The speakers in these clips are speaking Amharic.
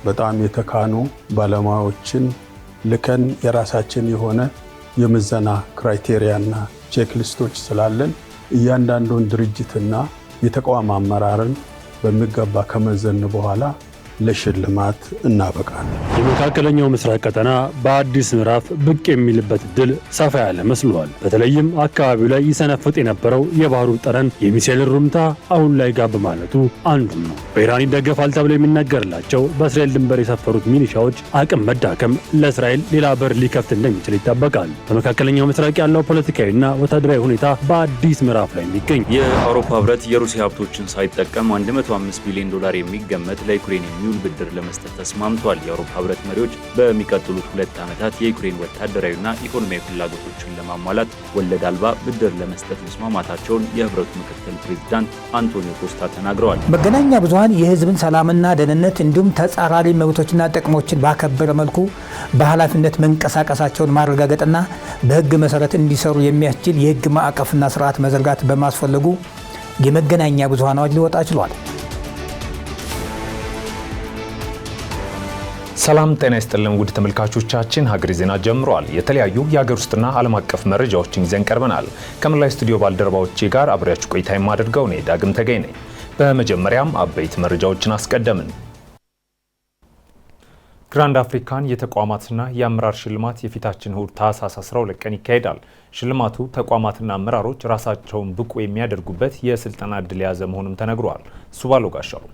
በጣም የተካኑ ባለሙያዎችን ልከን የራሳችን የሆነ የምዘና ክራይቴሪያና ቼክሊስቶች ስላለን እያንዳንዱን ድርጅትና የተቋም አመራርን በሚገባ ከመዘን በኋላ ለሽልማት እናበቃለን። የመካከለኛው ምስራቅ ቀጠና በአዲስ ምዕራፍ ብቅ የሚልበት ድል ሰፋ ያለ መስሏል። በተለይም አካባቢው ላይ ይሰነፍጥ የነበረው የባህሩ ጠረን የሚሳኤል ሩምታ አሁን ላይ ጋብ ማለቱ አንዱ ነው። በኢራን ይደገፋል ተብሎ የሚነገርላቸው በእስራኤል ድንበር የሰፈሩት ሚሊሻዎች አቅም መዳከም ለእስራኤል ሌላ በር ሊከፍት እንደሚችል ይጠበቃል። በመካከለኛው ምስራቅ ያለው ፖለቲካዊና ወታደራዊ ሁኔታ በአዲስ ምዕራፍ ላይ የሚገኝ የአውሮፓ ህብረት የሩሲያ ሀብቶችን ሳይጠቀም $105 ቢሊዮን የሚገመት ለዩክሬን የሚውል ብድር ለመስጠት ተስማምቷል። የአውሮፓ ህብረት መሪዎች በሚቀጥሉት 2 ዓመታት የዩክሬን ወታደራዊና ኢኮኖሚያዊ ፍላጎቶችን ለማሟላት ወለድ አልባ ብድር ለመስጠት መስማማታቸውን የህብረቱ ምክትል ፕሬዝዳንት አንቶኒዮ ኮስታ ተናግረዋል። መገናኛ ብዙሃን የህዝብን ሰላምና ደህንነት እንዲሁም ተጻራሪ መብቶችና ጥቅሞችን ባከበረ መልኩ በኃላፊነት መንቀሳቀሳቸውን ማረጋገጥና በህግ መሰረት እንዲሰሩ የሚያስችል የህግ ማዕቀፍና ስርዓት መዘርጋት በማስፈለጉ የመገናኛ ብዙሃን አዋጅ ሊወጣ ችሏል። ሰላም ጤና ይስጥልን ውድ ተመልካቾቻችን፣ ሀገሬ ዜና ጀምሯል። የተለያዩ የሀገር ውስጥና ዓለም አቀፍ መረጃዎችን ይዘን ቀርበናል። ከመላው ስቱዲዮ ባልደረባዎቼ ጋር አብሬያችሁ ቆይታ የማደርገው እኔ ዳግም ተገኝ ነኝ። በመጀመሪያም አበይት መረጃዎችን አስቀደምን። ግራንድ አፍሪካን የተቋማትና የአመራር ሽልማት የፊታችን እሁድ ታህሳስ 12 ቀን ይካሄዳል። ሽልማቱ ተቋማትና አመራሮች ራሳቸውን ብቁ የሚያደርጉበት የስልጠና ዕድል የያዘ መሆኑም ተነግሯል። ሱባሎ ጋሻው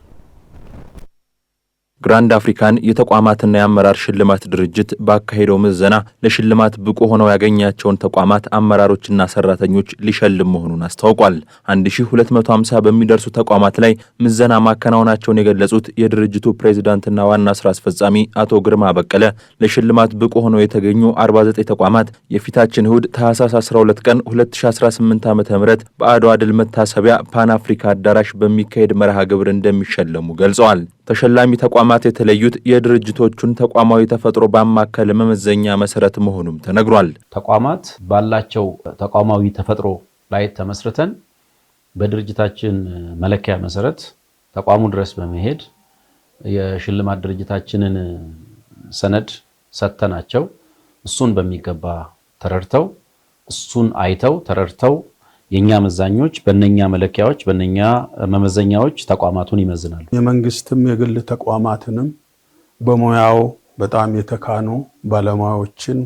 ግራንድ አፍሪካን የተቋማትና የአመራር ሽልማት ድርጅት ባካሄደው ምዘና ለሽልማት ብቁ ሆነው ያገኛቸውን ተቋማት አመራሮችና ሰራተኞች ሊሸልም መሆኑን አስታውቋል። 1250 በሚደርሱ ተቋማት ላይ ምዘና ማከናወናቸውን የገለጹት የድርጅቱ ፕሬዝዳንትና ዋና ስራ አስፈጻሚ አቶ ግርማ በቀለ ለሽልማት ብቁ ሆነው የተገኙ 49 ተቋማት የፊታችን እሁድ ታህሳስ 12 ቀን 2018 ዓ.ም በአድዋ ድል መታሰቢያ ፓን አፍሪካ አዳራሽ በሚካሄድ መርሃ ግብር እንደሚሸለሙ ገልጸዋል። ተሸላሚ ተቋማት የተለዩት የድርጅቶቹን ተቋማዊ ተፈጥሮ ባማከለ መመዘኛ መሰረት መሆኑም ተነግሯል። ተቋማት ባላቸው ተቋማዊ ተፈጥሮ ላይ ተመስርተን በድርጅታችን መለኪያ መሰረት ተቋሙ ድረስ በመሄድ የሽልማት ድርጅታችንን ሰነድ ሰተናቸው እሱን በሚገባ ተረድተው እሱን አይተው ተረድተው የኛ መዛኞች በእነኛ መለኪያዎች በእነኛ መመዘኛዎች ተቋማቱን ይመዝናሉ። የመንግስትም የግል ተቋማትንም በሙያው በጣም የተካኑ ባለሙያዎችን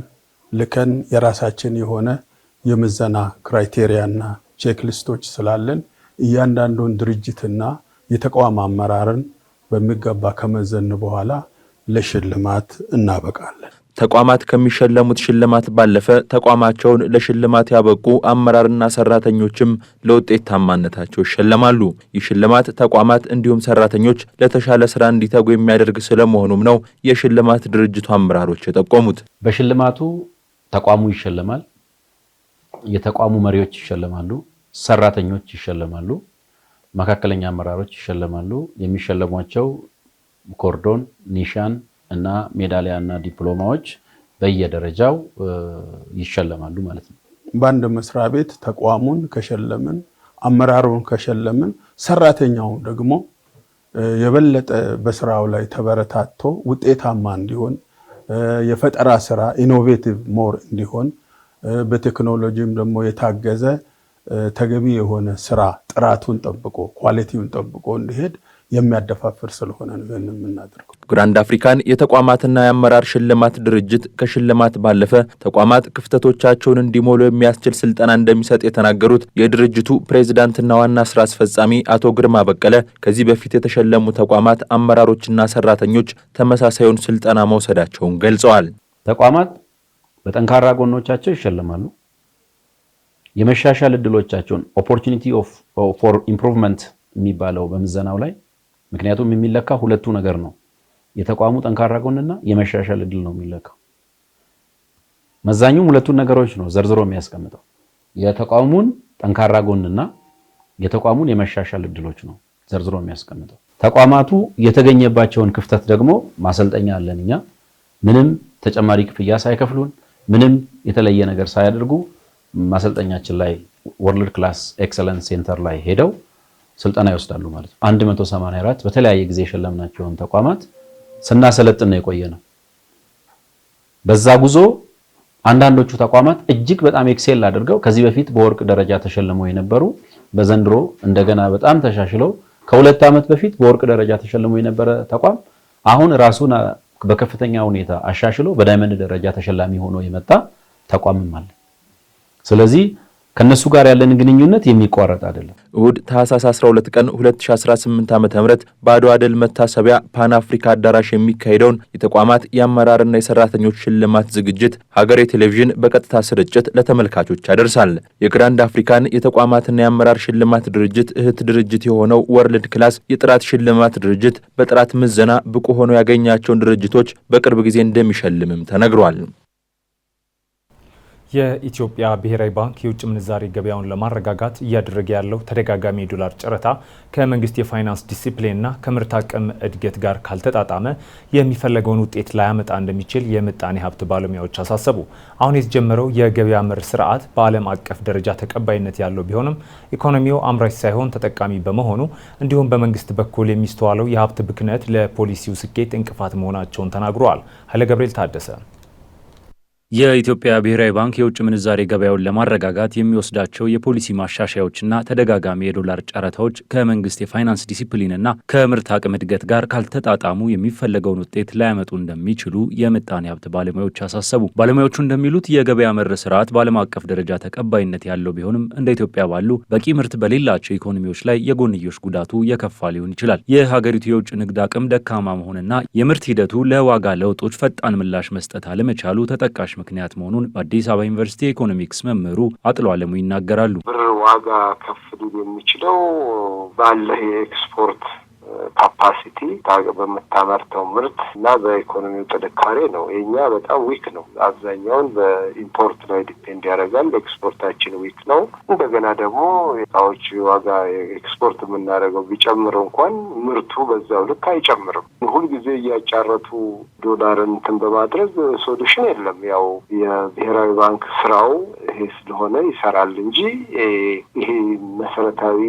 ልከን የራሳችን የሆነ የምዘና ክራይቴሪያና ቼክሊስቶች ስላለን እያንዳንዱን ድርጅትና የተቋም አመራርን በሚገባ ከመዘን በኋላ ለሽልማት እናበቃለን። ተቋማት ከሚሸለሙት ሽልማት ባለፈ ተቋማቸውን ለሽልማት ያበቁ አመራርና ሰራተኞችም ለውጤታማነታቸው ይሸለማሉ። ይህ ሽልማት ተቋማት እንዲሁም ሰራተኞች ለተሻለ ስራ እንዲተጉ የሚያደርግ ስለመሆኑም ነው የሽልማት ድርጅቱ አመራሮች የጠቆሙት። በሽልማቱ ተቋሙ ይሸለማል፣ የተቋሙ መሪዎች ይሸለማሉ፣ ሰራተኞች ይሸለማሉ፣ መካከለኛ አመራሮች ይሸለማሉ። የሚሸለሟቸው ኮርዶን፣ ኒሻን እና ሜዳሊያ እና ዲፕሎማዎች በየደረጃው ይሸለማሉ ማለት ነው። በአንድ መስሪያ ቤት ተቋሙን ከሸለምን አመራሩን ከሸለምን ሰራተኛው ደግሞ የበለጠ በስራው ላይ ተበረታቶ ውጤታማ እንዲሆን የፈጠራ ስራ ኢኖቬቲቭ ሞር እንዲሆን በቴክኖሎጂም ደግሞ የታገዘ ተገቢ የሆነ ስራ ጥራቱን ጠብቆ ኳሊቲውን ጠብቆ እንዲሄድ የሚያደፋፍር ስለሆነ ነው የምናደርገው። ግራንድ አፍሪካን የተቋማትና የአመራር ሽልማት ድርጅት ከሽልማት ባለፈ ተቋማት ክፍተቶቻቸውን እንዲሞሉ የሚያስችል ስልጠና እንደሚሰጥ የተናገሩት የድርጅቱ ፕሬዝዳንትና ዋና ስራ አስፈጻሚ አቶ ግርማ በቀለ ከዚህ በፊት የተሸለሙ ተቋማት አመራሮችና ሰራተኞች ተመሳሳዩን ስልጠና መውሰዳቸውን ገልጸዋል። ተቋማት በጠንካራ ጎኖቻቸው ይሸለማሉ። የመሻሻል እድሎቻቸውን ኦፖርቹኒቲ ፎር ኢምፕሩቭመንት የሚባለው በምዘናው ላይ ምክንያቱም የሚለካው ሁለቱ ነገር ነው። የተቋሙ ጠንካራ ጎንና የመሻሻል እድል ነው የሚለካው። መዛኙም ሁለቱን ነገሮች ነው ዘርዝሮ የሚያስቀምጠው። የተቋሙን ጠንካራ ጎንና የተቋሙን የመሻሻል እድሎች ነው ዘርዝሮ የሚያስቀምጠው። ተቋማቱ የተገኘባቸውን ክፍተት ደግሞ ማሰልጠኛ አለን እኛ ምንም ተጨማሪ ክፍያ ሳይከፍሉን ምንም የተለየ ነገር ሳያደርጉ ማሰልጠኛችን ላይ ወርልድ ክላስ ኤክሰለንስ ሴንተር ላይ ሄደው ስልጠና ይወስዳሉ ማለት ነው። 184 በተለያየ ጊዜ የሸለምናቸውን ተቋማት ስናሰለጥን ነው የቆየነው። በዛ ጉዞ አንዳንዶቹ ተቋማት እጅግ በጣም ኤክሴል አድርገው ከዚህ በፊት በወርቅ ደረጃ ተሸልመው የነበሩ በዘንድሮ እንደገና በጣም ተሻሽለው ከ2 ዓመት በፊት በወርቅ ደረጃ ተሸልመው የነበረ ተቋም አሁን ራሱን በከፍተኛ ሁኔታ አሻሽሎ በዳይመንድ ደረጃ ተሸላሚ ሆኖ የመጣ ተቋምም አለ። ስለዚህ ከነሱ ጋር ያለን ግንኙነት የሚቋረጥ አይደለም። እሁድ ታህሳስ 12 ቀን 2018 ዓ.ም በአድዋ ድል መታሰቢያ ፓን አፍሪካ አዳራሽ የሚካሄደውን የተቋማት የአመራርና የሰራተኞች ሽልማት ዝግጅት ሀገሬ ቴሌቪዥን በቀጥታ ስርጭት ለተመልካቾች ያደርሳል። የግራንድ አፍሪካን የተቋማትና የአመራር ሽልማት ድርጅት እህት ድርጅት የሆነው ወርልድ ክላስ የጥራት ሽልማት ድርጅት በጥራት ምዘና ብቁ ሆነው ያገኛቸውን ድርጅቶች በቅርብ ጊዜ እንደሚሸልምም ተነግሯል። የኢትዮጵያ ብሔራዊ ባንክ የውጭ ምንዛሬ ገበያውን ለማረጋጋት እያደረገ ያለው ተደጋጋሚ የዶላር ጨረታ ከመንግስት የፋይናንስ ዲሲፕሊንና ከምርት አቅም እድገት ጋር ካልተጣጣመ የሚፈለገውን ውጤት ላያመጣ እንደሚችል የምጣኔ ሀብት ባለሙያዎች አሳሰቡ። አሁን የተጀመረው የገበያ መር ስርዓት በዓለም አቀፍ ደረጃ ተቀባይነት ያለው ቢሆንም ኢኮኖሚው አምራች ሳይሆን ተጠቃሚ በመሆኑ እንዲሁም በመንግስት በኩል የሚስተዋለው የሀብት ብክነት ለፖሊሲው ስኬት እንቅፋት መሆናቸውን ተናግረዋል። ኃይለ ገብርኤል ታደሰ የኢትዮጵያ ብሔራዊ ባንክ የውጭ ምንዛሬ ገበያውን ለማረጋጋት የሚወስዳቸው የፖሊሲ ማሻሻያዎችና ተደጋጋሚ የዶላር ጨረታዎች ከመንግስት የፋይናንስ ዲሲፕሊንና ከምርት አቅም እድገት ጋር ካልተጣጣሙ የሚፈለገውን ውጤት ላያመጡ እንደሚችሉ የምጣኔ ሀብት ባለሙያዎች አሳሰቡ። ባለሙያዎቹ እንደሚሉት የገበያ መር ስርዓት በዓለም አቀፍ ደረጃ ተቀባይነት ያለው ቢሆንም እንደ ኢትዮጵያ ባሉ በቂ ምርት በሌላቸው ኢኮኖሚዎች ላይ የጎንዮሽ ጉዳቱ የከፋ ሊሆን ይችላል። የሀገሪቱ የውጭ ንግድ አቅም ደካማ መሆንና የምርት ሂደቱ ለዋጋ ለውጦች ፈጣን ምላሽ መስጠት አለመቻሉ ተጠቃሽ ምክንያት መሆኑን በአዲስ አበባ ዩኒቨርሲቲ ኢኮኖሚክስ መምህሩ አጥሎ አለሙ ይናገራሉ። ብር ዋጋ ከፍ ሊል የሚችለው ባለ የኤክስፖርት ካፓሲቲ በምታመርተው ምርት እና በኢኮኖሚው ጥንካሬ ነው። የኛ በጣም ዊክ ነው። አብዛኛውን በኢምፖርት ላይ ዲፔንድ ያደርጋል። ኤክስፖርታችን ዊክ ነው። እንደገና ደግሞ እቃዎች ዋጋ ኤክስፖርት የምናደርገው ቢጨምር እንኳን ምርቱ በዛው ልክ አይጨምርም። ሁልጊዜ እያጫረቱ ዶላርን እንትን በማድረግ ሶሉሽን የለም። ያው የብሔራዊ ባንክ ስራው ይሄ ስለሆነ ይሰራል እንጂ ይሄ መሰረታዊ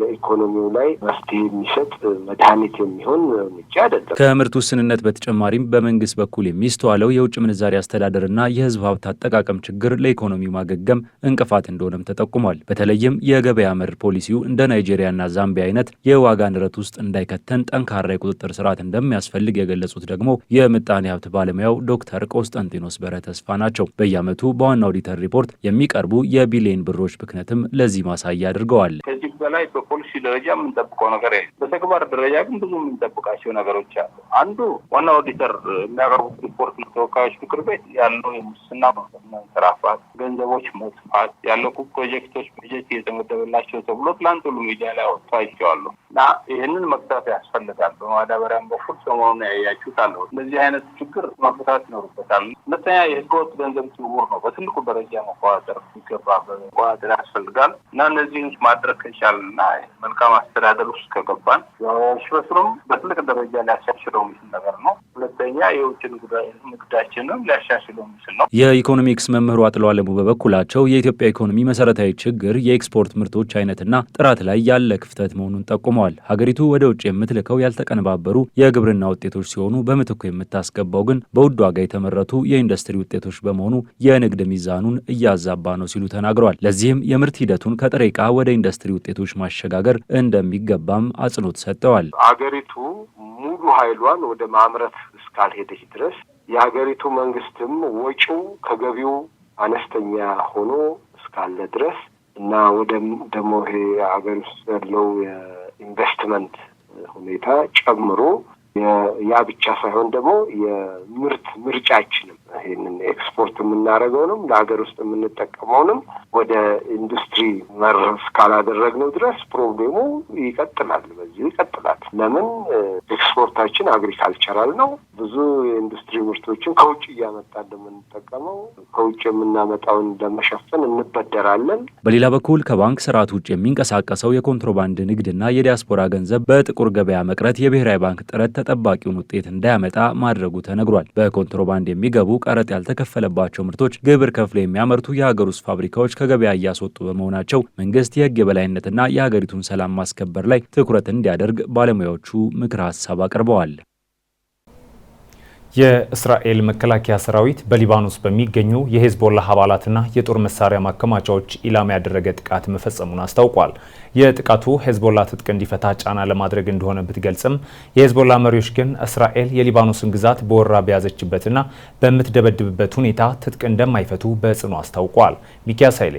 ለኢኮኖሚው ላይ መፍትሄ የሚሰጥ መድኃኒት የሚሆን እርምጃ አይደለም። ከምርት ውስንነት በተጨማሪም በመንግስት በኩል የሚስተዋለው የውጭ ምንዛሪ አስተዳደርና የህዝብ ሀብት አጠቃቀም ችግር ለኢኮኖሚው ማገገም እንቅፋት እንደሆነም ተጠቁሟል። በተለይም የገበያ መር ፖሊሲው እንደ ናይጄሪያና ዛምቢያ አይነት የዋጋ ንረት ውስጥ እንዳይከተን ጠንካራ የቁጥጥር ስርዓት እንደሚያስፈልግ የገለጹት ደግሞ የምጣኔ ሀብት ባለሙያው ዶክተር ቆስጠንጢኖስ በረ ተስፋ ናቸው። በየዓመቱ በዋና ኦዲተር ሪፖርት የሚቀርቡ የቢሊዮን ብሮች ብክነትም ለዚህ ማሳያ አድርገዋል። ከዚህ በላይ በፖሊሲ ደረጃ የምንጠብቀው ነገር በተግባር ደረጃ ግን ብዙ የምንጠብቃቸው ነገሮች አሉ። አንዱ ዋና ኦዲተር የሚያቀርቡት ሪፖርት ተወካዮች ምክር ቤት ያለው የሙስና መንሰራፋት፣ ገንዘቦች መጥፋት፣ ያለቁ ፕሮጀክቶች በጀት የተመደበላቸው ተብሎ ትላንት ሁሉ ሚዲያ ላይ ወጥቷቸዋል እና ይህንን መቅጣት ያስፈልጋል። በማዳበሪያም በኩል ሰሞኑን ያያችሁት አለ። እንደዚህ አይነት ችግር መፈታት ይኖርበታል። ሁለተኛ የህገወጥ ገንዘብ ዝውውር ነው። በትልቁ ደረጃ መቆጣጠር ሲገባ መቆጣጠር ያስፈልጋል እና እነዚህን ማድረግ ከቻልና መልካም አስተዳደር ውስጥ ከገባን ሽበስሩም በትልቅ ደረጃ ሊያሻሽለው የሚችል ነገር ነው። ሁለተኛ የውጭ ንግዳችንን ሊያሻሽለው የሚችል ነው። የኢኮኖሚክስ መምህሩ አጥሎ አለሙ በበኩላቸው የኢትዮጵያ ኢኮኖሚ መሰረታዊ ችግር የኤክስፖርት ምርቶች አይነትና ጥራት ላይ ያለ ክፍተት መሆኑን ጠቁመዋል። ሀገሪቱ ወደ ውጭ የምትልከው ያልተቀነባበሩ የግብርና ውጤቶች ሲሆኑ በምትኩ የምታስገባው ግን በውድ ዋጋ የተመረቱ የኢንዱስትሪ ውጤቶች በመሆኑ የንግድ ሚዛኑን እያዛባ ነው ሲሉ ተናግረዋል። ለዚህም የምርት ሂደቱን ከጥሬ ዕቃ ወደ ኢንዱስትሪ ውጤቶች ማሸጋገር እንደሚገባም አጽንኦት ሰጥተዋል። አገሪቱ ሙሉ ኃይሏን ወደ ማምረት እስካልሄደች ድረስ የሀገሪቱ መንግስትም ወጪው ከገቢው አነስተኛ ሆኖ እስካለ ድረስ እና ወደ ደግሞ ይሄ ሀገር ውስጥ ያለው የኢንቨስትመንት ሁኔታ ጨምሮ ያ ብቻ ሳይሆን ደግሞ የምርት ምርጫችንም ይሄንን ኤክስፖርት የምናደርገውንም ለሀገር ውስጥ የምንጠቀመውንም ወደ ኢንዱስትሪ መር እስካላደረግነው ድረስ ፕሮብሌሙ ይቀጥላል። በዚህ ይቀጥላል። ለምን ኤክስፖርታችን አግሪካልቸራል ነው። ብዙ የኢንዱስትሪ ምርቶችን ከውጭ እያመጣን እንደምንጠቀመው ከውጭ የምናመጣውን ለመሸፈን እንበደራለን። በሌላ በኩል ከባንክ ስርዓት ውጭ የሚንቀሳቀሰው የኮንትሮባንድ ንግድና የዲያስፖራ ገንዘብ በጥቁር ገበያ መቅረት የብሔራዊ ባንክ ጥረት ተጠባቂውን ውጤት እንዳያመጣ ማድረጉ ተነግሯል። በኮንትሮባንድ የሚገቡ ቀረጥ ያልተከፈለባቸው ምርቶች ግብር ከፍለው የሚያመርቱ የሀገር ውስጥ ፋብሪካዎች ከገበያ እያስወጡ በመሆናቸው መንግስት የህግ የበላይነትና የሀገሪቱን ሰላም ማስከበር ላይ ትኩረት እንዲያደርግ ባለሙያዎቹ ምክረ ሀሳብ አቅርበዋል። የእስራኤል መከላከያ ሰራዊት በሊባኖስ በሚገኙ የሄዝቦላህ አባላትና የጦር መሳሪያ ማከማቻዎች ኢላማ ያደረገ ጥቃት መፈጸሙን አስታውቋል። የጥቃቱ ሄዝቦላ ትጥቅ እንዲፈታ ጫና ለማድረግ እንደሆነ ብትገልጽም የሄዝቦላ መሪዎች ግን እስራኤል የሊባኖስን ግዛት በወራ በያዘችበትና በምትደበድብበት ሁኔታ ትጥቅ እንደማይፈቱ በጽኑ አስታውቋል። ሚኪያስ ኃይሌ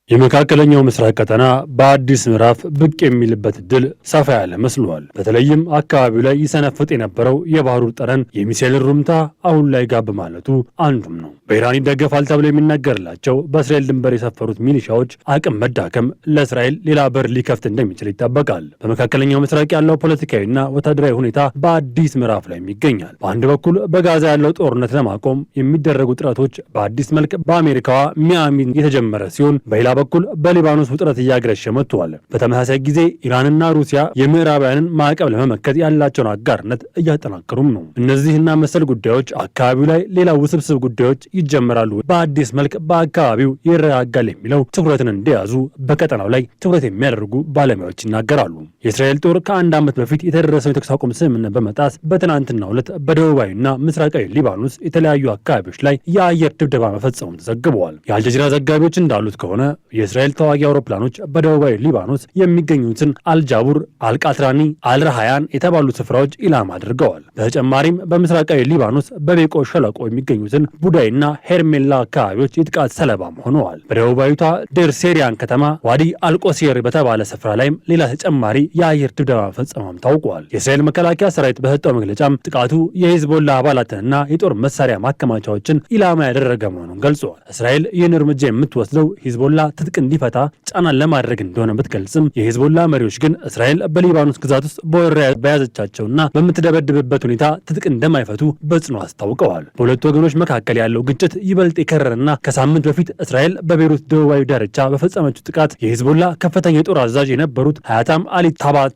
የመካከለኛው ምስራቅ ቀጠና በአዲስ ምዕራፍ ብቅ የሚልበት ድል ሰፋ ያለ መስሏል። በተለይም አካባቢው ላይ ይሰነፍጥ የነበረው የባህሩ ጠረን የሚሳኤል ሩምታ አሁን ላይ ጋብ ማለቱ አንዱም ነው። በኢራን ይደገፋል ተብሎ የሚነገርላቸው በእስራኤል ድንበር የሰፈሩት ሚሊሻዎች አቅም መዳከም ለእስራኤል ሌላ በር ሊከፍት እንደሚችል ይጠበቃል። በመካከለኛው ምስራቅ ያለው ፖለቲካዊና ወታደራዊ ሁኔታ በአዲስ ምዕራፍ ላይ ይገኛል። በአንድ በኩል በጋዛ ያለው ጦርነት ለማቆም የሚደረጉ ጥረቶች በአዲስ መልክ በአሜሪካዋ ሚያሚ የተጀመረ ሲሆን በሌላ በኩል በሊባኖስ ውጥረት እያገረሸ መጥቷል። በተመሳሳይ ጊዜ ኢራንና ሩሲያ የምዕራባውያንን ማዕቀብ ለመመከት ያላቸውን አጋርነት እያጠናከሩም ነው። እነዚህና መሰል ጉዳዮች አካባቢው ላይ ሌላ ውስብስብ ጉዳዮች ይጀምራሉ። በአዲስ መልክ በአካባቢው ይረጋጋል የሚለው ትኩረትን እንደያዙ በቀጠናው ላይ ትኩረት የሚያደርጉ ባለሙያዎች ይናገራሉ። የእስራኤል ጦር ከአንድ ዓመት በፊት የተደረሰው የተኩስ አቁም ስምምነት በመጣስ በትናንትናው ዕለት በደቡባዊና ምስራቃዊ ሊባኖስ የተለያዩ አካባቢዎች ላይ የአየር ድብደባ መፈጸሙን ተዘግበዋል። የአልጀዚራ ዘጋቢዎች እንዳሉት ከሆነ የእስራኤል ተዋጊ አውሮፕላኖች በደቡባዊ ሊባኖስ የሚገኙትን አልጃቡር፣ አልቃትራኒ፣ አልራሃያን የተባሉ ስፍራዎች ኢላማ አድርገዋል። በተጨማሪም በምስራቃዊ ሊባኖስ በቤቆ ሸለቆ የሚገኙትን ቡዳይና ሄርሜላ አካባቢዎች የጥቃት ሰለባም ሆነዋል። በደቡባዊቷ ዴርሴሪያን ከተማ ዋዲ አልቆሲር በተባለ ስፍራ ላይም ሌላ ተጨማሪ የአየር ድብደባ መፈጸሙም ታውቋል። የእስራኤል መከላከያ ሰራዊት በሰጠው መግለጫም ጥቃቱ የሂዝቦላ አባላትንና የጦር መሳሪያ ማከማቻዎችን ኢላማ ያደረገ መሆኑን ገልጿል። እስራኤል ይህን እርምጃ የምትወስደው ሂዝቦላ ትጥቅ እንዲፈታ ጫናን ለማድረግ እንደሆነ ብትገልጽም የሂዝቦላ መሪዎች ግን እስራኤል በሊባኖስ ግዛት ውስጥ በወራ በያዘቻቸውና በምትደበድብበት ሁኔታ ትጥቅ እንደማይፈቱ በጽኑ አስታውቀዋል። በሁለቱ ወገኖች መካከል ያለው ግጭት ይበልጥ የከረረና ከሳምንት በፊት እስራኤል በቤይሩት ደቡባዊ ዳርቻ በፈጸመችው ጥቃት የሂዝቦላ ከፍተኛ የጦር አዛዥ የነበሩት ሀያታም አሊ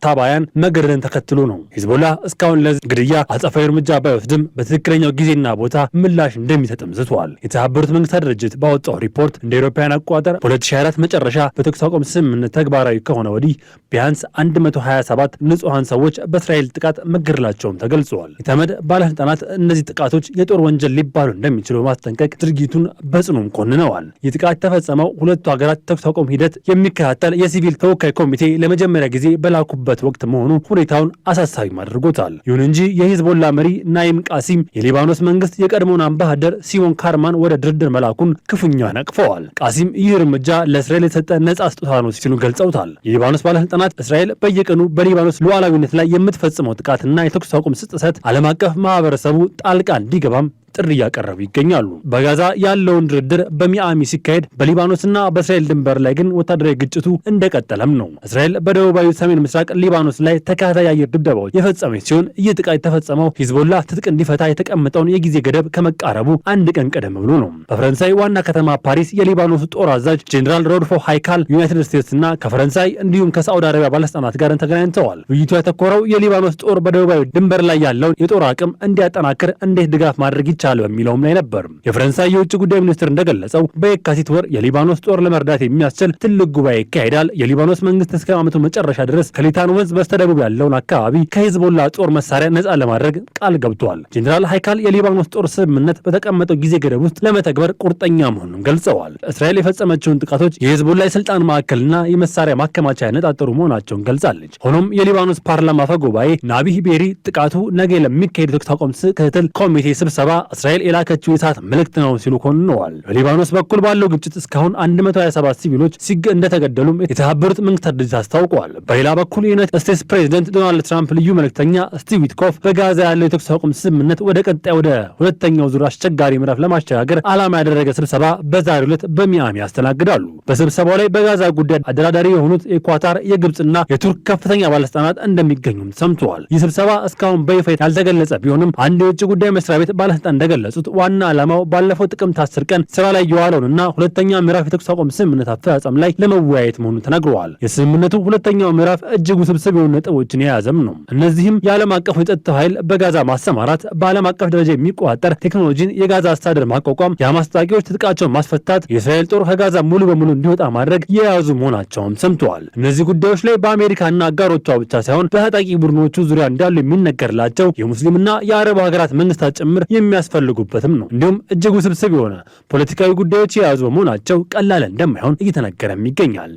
ታባያን መገደልን ተከትሎ ነው። ሂዝቦላ እስካሁን ለዚህ ግድያ አጸፋዊ እርምጃ ባይወስድም በትክክለኛው ጊዜና ቦታ ምላሽ እንደሚሰጥም ዝቷል። የተባበሩት መንግስታት ድርጅት ባወጣው ሪፖርት እንደ አውሮፓውያን አቆጣጠር 2024 መጨረሻ በተኩስ አቁም ስምምነት ተግባራዊ ከሆነ ወዲህ ቢያንስ 127 ንጹሃን ሰዎች በእስራኤል ጥቃት መገደላቸውም ተገልጸዋል። የተመድ ባለስልጣናት እነዚህ ጥቃቶች የጦር ወንጀል ሊባሉ እንደሚችሉ በማስጠንቀቅ ድርጊቱን በጽኑም ኮንነዋል። ይህ ጥቃት የተፈጸመው ሁለቱ ሀገራት ተኩስ አቁም ሂደት የሚከታተል የሲቪል ተወካይ ኮሚቴ ለመጀመሪያ ጊዜ በላኩበት ወቅት መሆኑ ሁኔታውን አሳሳቢም አድርጎታል። ይሁን እንጂ የሂዝቦላ መሪ ናይም ቃሲም የሊባኖስ መንግስት የቀድሞውን አምባሳደር ሲሞን ካርማን ወደ ድርድር መላኩን ክፉኛ ነቅፈዋል። ቃሲም ይህ እርምጃ ለእስራኤል የተሰጠ ነጻ ስጦታ ነው ሲሉ ገልጸውታል። የሊባኖስ ባለስልጣናት እስራኤል በየቀኑ በሊባኖስ ሉዓላዊነት ላይ የምትፈጽመው ጥቃትና የተኩስ አቁም ጥሰት ዓለም አቀፍ ማህበረሰቡ ጣልቃ እንዲገባም ጥሪ እያቀረቡ ይገኛሉ። በጋዛ ያለውን ድርድር በሚያሚ ሲካሄድ በሊባኖስና በእስራኤል ድንበር ላይ ግን ወታደራዊ ግጭቱ እንደቀጠለም ነው። እስራኤል በደቡባዊ ሰሜን ምስራቅ ሊባኖስ ላይ ተከታታይ አየር ድብደባዎች የፈጸመች ሲሆን ይህ ጥቃት የተፈጸመው ሂዝቦላ ትጥቅ እንዲፈታ የተቀመጠውን የጊዜ ገደብ ከመቃረቡ አንድ ቀን ቀደም ብሎ ነው። በፈረንሳይ ዋና ከተማ ፓሪስ የሊባኖስ ጦር አዛዥ ጄኔራል ሮድፎ ሃይካል ዩናይትድ ስቴትስና ከፈረንሳይ እንዲሁም ከሳዑዲ አረቢያ ባለስልጣናት ጋር ተገናኝተዋል። ውይይቱ ያተኮረው የሊባኖስ ጦር በደቡባዊ ድንበር ላይ ያለውን የጦር አቅም እንዲያጠናክር እንዴት ድጋፍ ማድረግ ይቻላል በሚለውም ላይ ነበር። የፈረንሳይ የውጭ ጉዳይ ሚኒስትር እንደገለጸው በየካቲት ወር የሊባኖስ ጦር ለመርዳት የሚያስችል ትልቅ ጉባኤ ይካሄዳል። የሊባኖስ መንግስት እስከ ዓመቱ መጨረሻ ድረስ ከሊታን ወንዝ በስተደቡብ ያለውን አካባቢ ከሂዝቦላ ጦር መሳሪያ ነጻ ለማድረግ ቃል ገብቷል። ጄኔራል ሃይካል የሊባኖስ ጦር ስምምነት በተቀመጠው ጊዜ ገደብ ውስጥ ለመተግበር ቁርጠኛ መሆኑን ገልጸዋል። እስራኤል የፈጸመችውን ጥቃቶች የሂዝቦላ የስልጣን ማዕከልና የመሳሪያ ማከማቻ ያነጣጠሩ መሆናቸውን ገልጻለች። ሆኖም የሊባኖስ ፓርላማ አፈ ጉባኤ ናቢህ ቤሪ ጥቃቱ ነገ ለሚካሄድ የተኩስ አቁም ክትትል ኮሚቴ ስብሰባ እስራኤል የላከችው የሰዓት መልእክት ነው ሲሉ ኮንነዋል። በሊባኖስ በኩል ባለው ግጭት እስካሁን 127 ሲቪሎች እንደተገደሉም የተባበሩት መንግስታት ድርጅት አስታውቀዋል። በሌላ በኩል የዩናይትድ ስቴትስ ፕሬዚደንት ዶናልድ ትራምፕ ልዩ መልእክተኛ ስቲቭ ዊትኮፍ በጋዛ ያለው የተኩስ አቁም ስምምነት ወደ ቀጣይ ወደ ሁለተኛው ዙር አስቸጋሪ ምዕራፍ ለማሸጋገር ዓላማ ያደረገ ስብሰባ በዛሬው ዕለት በሚያሚ ያስተናግዳሉ። በስብሰባው ላይ በጋዛ ጉዳይ አደራዳሪ የሆኑት የኳታር የግብፅና የቱርክ ከፍተኛ ባለስልጣናት እንደሚገኙም ሰምተዋል። ይህ ስብሰባ እስካሁን በይፋ ያልተገለጸ ቢሆንም አንድ የውጭ ጉዳይ መስሪያ ቤት ባለስልጣን እንደገለጹት ዋና ዓላማው ባለፈው ጥቅምት 10 ቀን ስራ ላይ የዋለውንና ሁለተኛ ምዕራፍ የተኩስ አቁም ስምምነት አፈጻጸም ላይ ለመወያየት መሆኑን ተናግረዋል። የስምምነቱ ሁለተኛው ምዕራፍ እጅግ ውስብስብ የሆኑ ነጥቦችን የያዘም ነው። እነዚህም የዓለም አቀፍ የጸጥታ ኃይል በጋዛ ማሰማራት፣ በዓለም አቀፍ ደረጃ የሚቆጣጠር ቴክኖሎጂን፣ የጋዛ አስተዳደር ማቋቋም፣ የሐማስ ታጣቂዎች ትጥቃቸውን ማስፈታት፣ የእስራኤል ጦር ከጋዛ ሙሉ በሙሉ እንዲወጣ ማድረግ የያዙ መሆናቸውም ሰምተዋል። እነዚህ ጉዳዮች ላይ በአሜሪካና አጋሮቿ ብቻ ሳይሆን በታጣቂ ቡድኖቹ ዙሪያ እንዳሉ የሚነገርላቸው የሙስሊምና የአረብ ሀገራት መንግስታት ጭምር የሚያስፈልጉበትም ነው። እንዲሁም እጅግ ውስብስብ የሆነ ፖለቲካዊ ጉዳዮች የያዙ በመሆናቸው ቀላል እንደማይሆን እየተነገረም ይገኛል።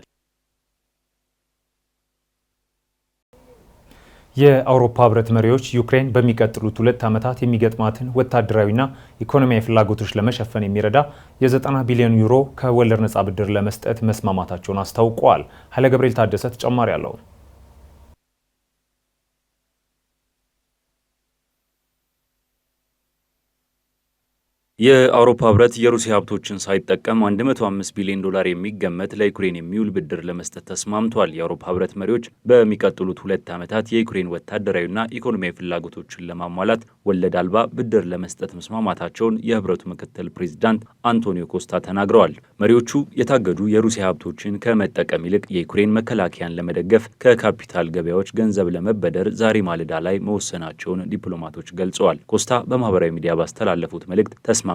የአውሮፓ ህብረት መሪዎች ዩክሬን በሚቀጥሉት 2 ዓመታት የሚገጥማትን ወታደራዊና ኢኮኖሚያዊ ፍላጎቶች ለመሸፈን የሚረዳ የ90 ቢሊዮን ዩሮ ከወለድ ነጻ ብድር ለመስጠት መስማማታቸውን አስታውቀዋል። ኃይለ ገብርኤል ታደሰ ተጨማሪ አለው። የአውሮፓ ህብረት የሩሲያ ሀብቶችን ሳይጠቀም 105 ቢሊዮን ዶላር የሚገመት ለዩክሬን የሚውል ብድር ለመስጠት ተስማምቷል። የአውሮፓ ህብረት መሪዎች በሚቀጥሉት 2 ዓመታት የዩክሬን ወታደራዊና ኢኮኖሚያዊ ፍላጎቶችን ለማሟላት ወለድ አልባ ብድር ለመስጠት መስማማታቸውን የህብረቱ ምክትል ፕሬዚዳንት አንቶኒዮ ኮስታ ተናግረዋል። መሪዎቹ የታገዱ የሩሲያ ሀብቶችን ከመጠቀም ይልቅ የዩክሬን መከላከያን ለመደገፍ ከካፒታል ገበያዎች ገንዘብ ለመበደር ዛሬ ማለዳ ላይ መወሰናቸውን ዲፕሎማቶች ገልጸዋል። ኮስታ በማህበራዊ ሚዲያ ባስተላለፉት መልእክት ተስማምተናል፣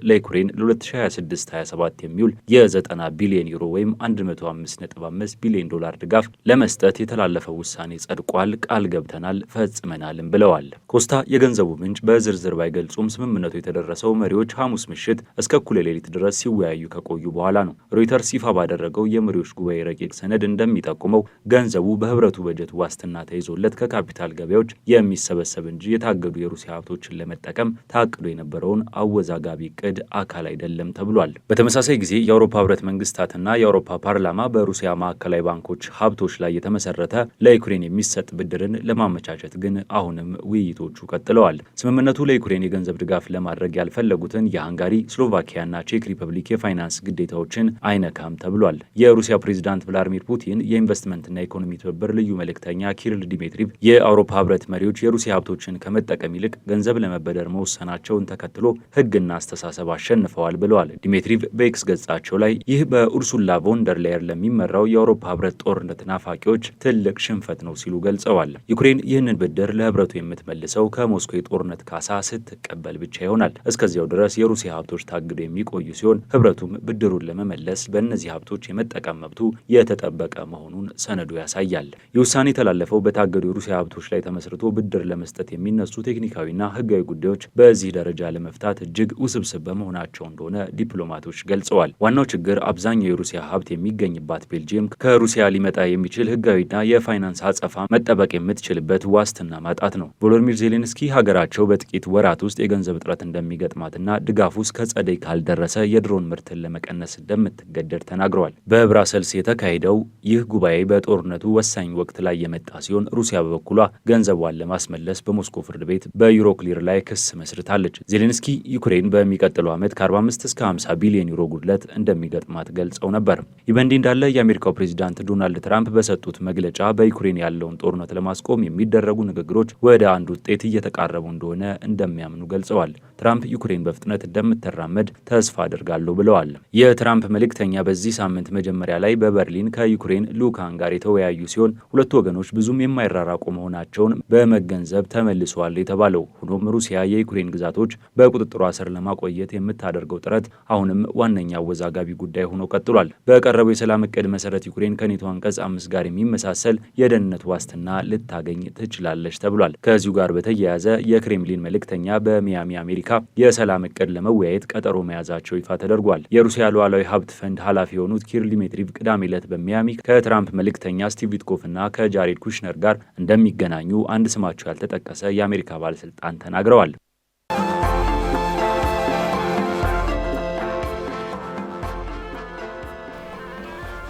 ለዩክሬን ለ2026-27 የሚውል የ90 ቢሊዮን ዩሮ ወይም 105.5 ቢሊዮን ዶላር ድጋፍ ለመስጠት የተላለፈው ውሳኔ ጸድቋል፣ ቃል ገብተናል፣ ፈጽመናልም ብለዋል። ኮስታ የገንዘቡ ምንጭ በዝርዝር ባይገልጹም ስምምነቱ የተደረሰው መሪዎች ሐሙስ ምሽት እስከ እኩለ ሌሊት ድረስ ሲወያዩ ከቆዩ በኋላ ነው። ሮይተርስ ይፋ ባደረገው የመሪዎች ጉባኤ ረቂቅ ሰነድ እንደሚጠቁመው ገንዘቡ በህብረቱ በጀት ዋስትና ተይዞለት ከካፒታል ገበያዎች የሚሰበሰብ እንጂ የታገዱ የሩሲያ ሀብቶችን ለመጠቀም ታቅዶ የነበረውን አወዛጋቢ እቅድ አካል አይደለም ተብሏል። በተመሳሳይ ጊዜ የአውሮፓ ህብረት መንግስታትና የአውሮፓ ፓርላማ በሩሲያ ማዕከላዊ ባንኮች ሀብቶች ላይ የተመሰረተ ለዩክሬን የሚሰጥ ብድርን ለማመቻቸት ግን አሁንም ውይይቶቹ ቀጥለዋል። ስምምነቱ ለዩክሬን የገንዘብ ድጋፍ ለማድረግ ያልፈለጉትን የሃንጋሪ፣ ስሎቫኪያና ቼክ ሪፐብሊክ የፋይናንስ ግዴታዎችን አይነካም ተብሏል። የሩሲያ ፕሬዚዳንት ቭላዲሚር ፑቲን የኢንቨስትመንትና ኢኮኖሚ ትብብር ልዩ መልእክተኛ ኪሪል ዲሜትሪቭ የአውሮፓ ህብረት መሪዎች የሩሲያ ሀብቶችን ከመጠቀም ይልቅ ገንዘብ ለመበደር መወሰናቸውን ተከትሎ ህግና አስተሳሰብ አሸንፈዋል ብለዋል። ዲሜትሪቭ በኤክስ ገጻቸው ላይ ይህ በኡርሱላ ቮንደር ላየር ለሚመራው የአውሮፓ ህብረት ጦርነት ናፋቂዎች ትልቅ ሽንፈት ነው ሲሉ ገልጸዋል። ዩክሬን ይህንን ብድር ለህብረቱ የምትመልሰው ከሞስኮ የጦርነት ካሳ ስትቀበል ብቻ ይሆናል። እስከዚያው ድረስ የሩሲያ ሀብቶች ታግደው የሚቆዩ ሲሆን ህብረቱም ብድሩን ለመመለስ በእነዚህ ሀብቶች የመጠቀም መብቱ የተጠበቀ መሆኑን ሰነዱ ያሳያል። ይህ ውሳኔ የተላለፈው በታገዱ የሩሲያ ሀብቶች ላይ ተመስርቶ ብድር ለመስጠት የሚነሱ ቴክኒካዊና ህጋዊ ጉዳዮች በዚህ ደረጃ ለመፍታት እጅግ ውስብስብ በመሆናቸው እንደሆነ ዲፕሎማቶች ገልጸዋል። ዋናው ችግር አብዛኛው የሩሲያ ሀብት የሚገኝባት ቤልጂየም ከሩሲያ ሊመጣ የሚችል ህጋዊና የፋይናንስ አጸፋ መጠበቅ የምትችልበት ዋስትና ማጣት ነው። ቮሎዲሚር ዜሌንስኪ ሀገራቸው በጥቂት ወራት ውስጥ የገንዘብ እጥረት እንደሚገጥማትና ድጋፉ እስከ ጸደይ ካልደረሰ የድሮን ምርትን ለመቀነስ እንደምትገደድ ተናግረዋል። በብራሰልስ የተካሄደው ይህ ጉባኤ በጦርነቱ ወሳኝ ወቅት ላይ የመጣ ሲሆን ሩሲያ በበኩሏ ገንዘቧን ለማስመለስ በሞስኮ ፍርድ ቤት በዩሮክሊር ላይ ክስ መስርታለች። ዜሌንስኪ ዩክሬን በሚቀጥለው ዓመት ከ45 እስከ 50 ቢሊዮን ዩሮ ጉድለት እንደሚገጥማት ገልጸው ነበር። ይህ በእንዲህ እንዳለ የአሜሪካው ፕሬዚዳንት ዶናልድ ትራምፕ በሰጡት መግለጫ በዩክሬን ያለውን ጦርነት ለማስቆም የሚደረጉ ንግግሮች ወደ አንድ ውጤት እየተቃረቡ እንደሆነ እንደሚያምኑ ገልጸዋል። ትራምፕ ዩክሬን በፍጥነት እንደምትራመድ ተስፋ አድርጋለሁ ብለዋል። የትራምፕ መልእክተኛ በዚህ ሳምንት መጀመሪያ ላይ በበርሊን ከዩክሬን ልዑካን ጋር የተወያዩ ሲሆን ሁለቱ ወገኖች ብዙም የማይራራቁ መሆናቸውን በመገንዘብ ተመልሰዋል የተባለው። ሆኖም ሩሲያ የዩክሬን ግዛቶች በቁጥጥሯ ስር ለማቆየት የምታደርገው ጥረት አሁንም ዋነኛ አወዛጋቢ ጉዳይ ሆኖ ቀጥሏል። በቀረበው የሰላም እቅድ መሰረት ዩክሬን ከኔቶ አንቀጽ 5 ጋር የሚመሳሰል የደህንነት ዋስትና ልታገኝ ትችላለች ተብሏል። ከዚሁ ጋር በተያያዘ የክሬምሊን መልእክተኛ በሚያሚ አሜሪካ የሰላም እቅድ ለመወያየት ቀጠሮ መያዛቸው ይፋ ተደርጓል። የሩሲያ ሉዓላዊ ሀብት ፈንድ ኃላፊ የሆኑት ኪሪል ዲሜትሪቭ ቅዳሜ ዕለት በሚያሚ ከትራምፕ መልእክተኛ ስቲቭ ዊትኮፍ እና ከጃሬድ ኩሽነር ጋር እንደሚገናኙ አንድ ስማቸው ያልተጠቀሰ የአሜሪካ ባለስልጣን ተናግረዋል።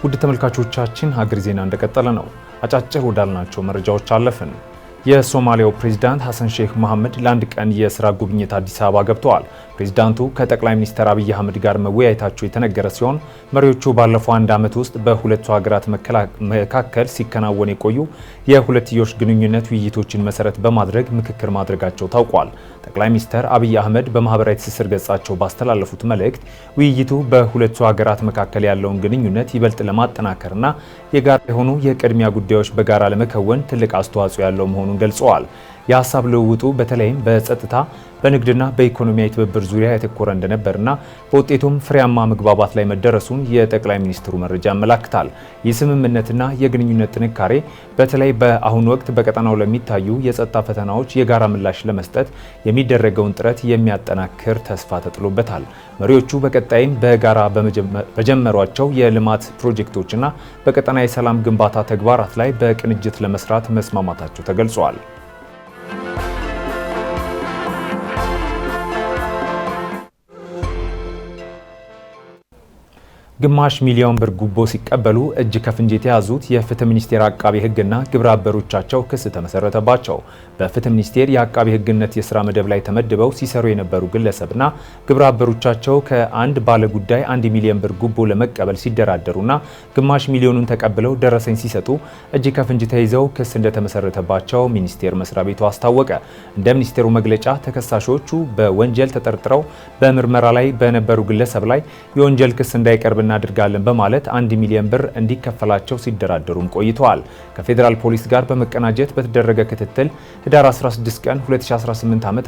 ውድ ተመልካቾቻችን ሀገር ዜና እንደቀጠለ ነው። አጫጭር ወዳልናቸው መረጃዎች አለፍን። የሶማሊያው ፕሬዝዳንት ሐሰን ሼክ መሐመድ ለአንድ ቀን የስራ ጉብኝት አዲስ አበባ ገብተዋል። ፕሬዝዳንቱ ከጠቅላይ ሚኒስትር አብይ አህመድ ጋር መወያየታቸው የተነገረ ሲሆን መሪዎቹ ባለፈው አንድ ዓመት ውስጥ በሁለቱ ሀገራት መካከል ሲከናወን የቆዩ የሁለትዮሽ ግንኙነት ውይይቶችን መሰረት በማድረግ ምክክር ማድረጋቸው ታውቋል። ጠቅላይ ሚኒስትር አብይ አህመድ በማህበራዊ ትስስር ገጻቸው ባስተላለፉት መልእክት ውይይቱ በሁለቱ ሀገራት መካከል ያለውን ግንኙነት ይበልጥ ለማጠናከርና የጋራ የሆኑ የቅድሚያ ጉዳዮች በጋራ ለመከወን ትልቅ አስተዋጽኦ ያለው መሆኑን ገልጸዋል። የሀሳብ ልውውጡ በተለይም በጸጥታ በንግድና በኢኮኖሚያዊ ትብብር ዙሪያ ያተኮረ እንደነበርና በውጤቱም ፍሬያማ መግባባት ላይ መደረሱን የጠቅላይ ሚኒስትሩ መረጃ ያመላክታል። ይህ ስምምነትና የግንኙነት ጥንካሬ በተለይ በአሁኑ ወቅት በቀጠናው ለሚታዩ የጸጥታ ፈተናዎች የጋራ ምላሽ ለመስጠት የሚደረገውን ጥረት የሚያጠናክር ተስፋ ተጥሎበታል። መሪዎቹ በቀጣይም በጋራ በጀመሯቸው የልማት ፕሮጀክቶችና በቀጠና የሰላም ግንባታ ተግባራት ላይ በቅንጅት ለመስራት መስማማታቸው ተገልጿል። ግማሽ ሚሊዮን ብር ጉቦ ሲቀበሉ እጅ ከፍንጅ የተያዙት የፍትህ ሚኒስቴር አቃቢ ሕግና ግብረ አበሮቻቸው ክስ ተመሰረተባቸው። በፍትህ ሚኒስቴር የአቃቢ ሕግነት የስራ መደብ ላይ ተመድበው ሲሰሩ የነበሩ ግለሰብና ግብረ አበሮቻቸው ከአንድ ባለ ጉዳይ 1 ሚሊዮን ብር ጉቦ ለመቀበል ሲደራደሩና ግማሽ ሚሊዮኑን ተቀብለው ደረሰኝ ሲሰጡ እጅ ከፍንጅ ተይዘው ክስ እንደተመሰረተባቸው ሚኒስቴር መስሪያ ቤቱ አስታወቀ። እንደ ሚኒስቴሩ መግለጫ ተከሳሾቹ በወንጀል ተጠርጥረው በምርመራ ላይ በነበሩ ግለሰብ ላይ የወንጀል ክስ እንዳይቀርብና እናድርጋለን በማለት 1 ሚሊዮን ብር እንዲከፈላቸው ሲደራደሩም ቆይተዋል። ከፌዴራል ፖሊስ ጋር በመቀናጀት በተደረገ ክትትል ህዳር 16 ቀን 2018 ዓ.ም